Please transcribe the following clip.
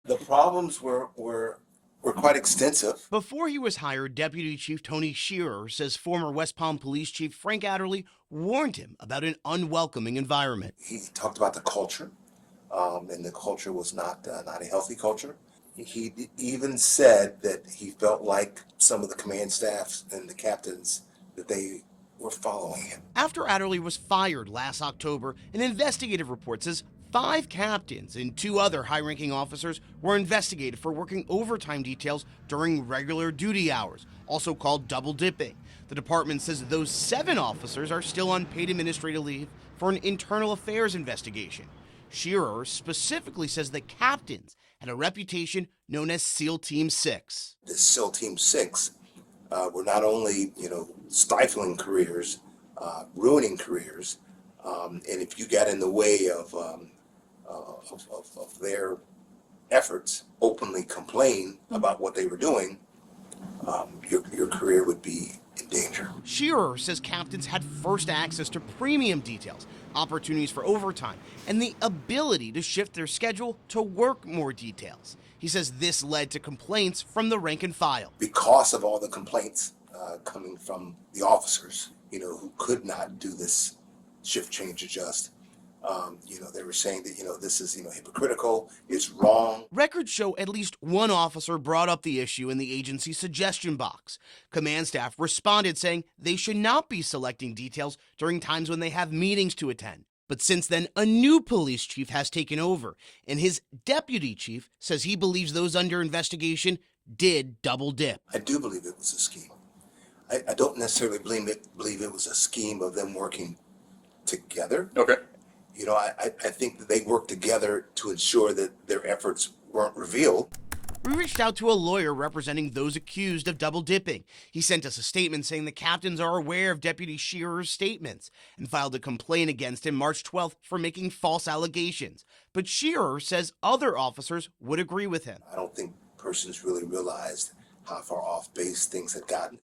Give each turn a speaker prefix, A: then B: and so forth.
A: The problems were quite extensive.
B: Before he was hired, Deputy Chief Tony Shearer says former West Palm Police Chief Frank Adderley warned him about an unwelcoming environment.
A: He talked about the culture, and the culture was not a healthy culture. He even said that he felt like some of the command staffs and the captains that they were following him.
B: After Adderley was fired last October, an investigative report says 5 captains and 2 other high-ranking officers were investigated for working overtime details during regular duty hours, also called double dipping. The department says those 7 officers are still on paid administrative leave for an internal affairs investigation. Shearer specifically says the captains had a reputation known as SEAL Team 6.
A: This SEAL Team 6 were not only, stifling careers, ruining careers, and if you got in the way of their efforts, openly complain about what they were doing, your career would be in danger.
B: Shearer says captains had first access to premium details, opportunities for overtime, and the ability to shift their schedule to work more details. He says this led to complaints from the rank and file.
A: Because of all the complaints coming from the officers, who could not do this shift change adjust, they were saying that, this is, hypocritical, it's wrong.
B: Records show at least one officer brought up the issue in the agency's suggestion box. Command staff responded saying they should not be selecting details during times when they have meetings to attend. But since then, a new police chief has taken over, and his deputy chief says he believes those under investigation did double dip.
A: I do believe it was a scheme. I don't necessarily believe it was a scheme of them working together.
C: Okay.
A: I think that they worked together to ensure that their efforts weren't revealed.
B: We reached out to a lawyer representing those accused of double dipping. He sent us a statement saying the captains are aware of Deputy Shearer's statements and filed a complaint against him March 12th for making false allegations. But Shearer says other officers would agree with him.
A: I don't think persons really realized how far off base things had gotten.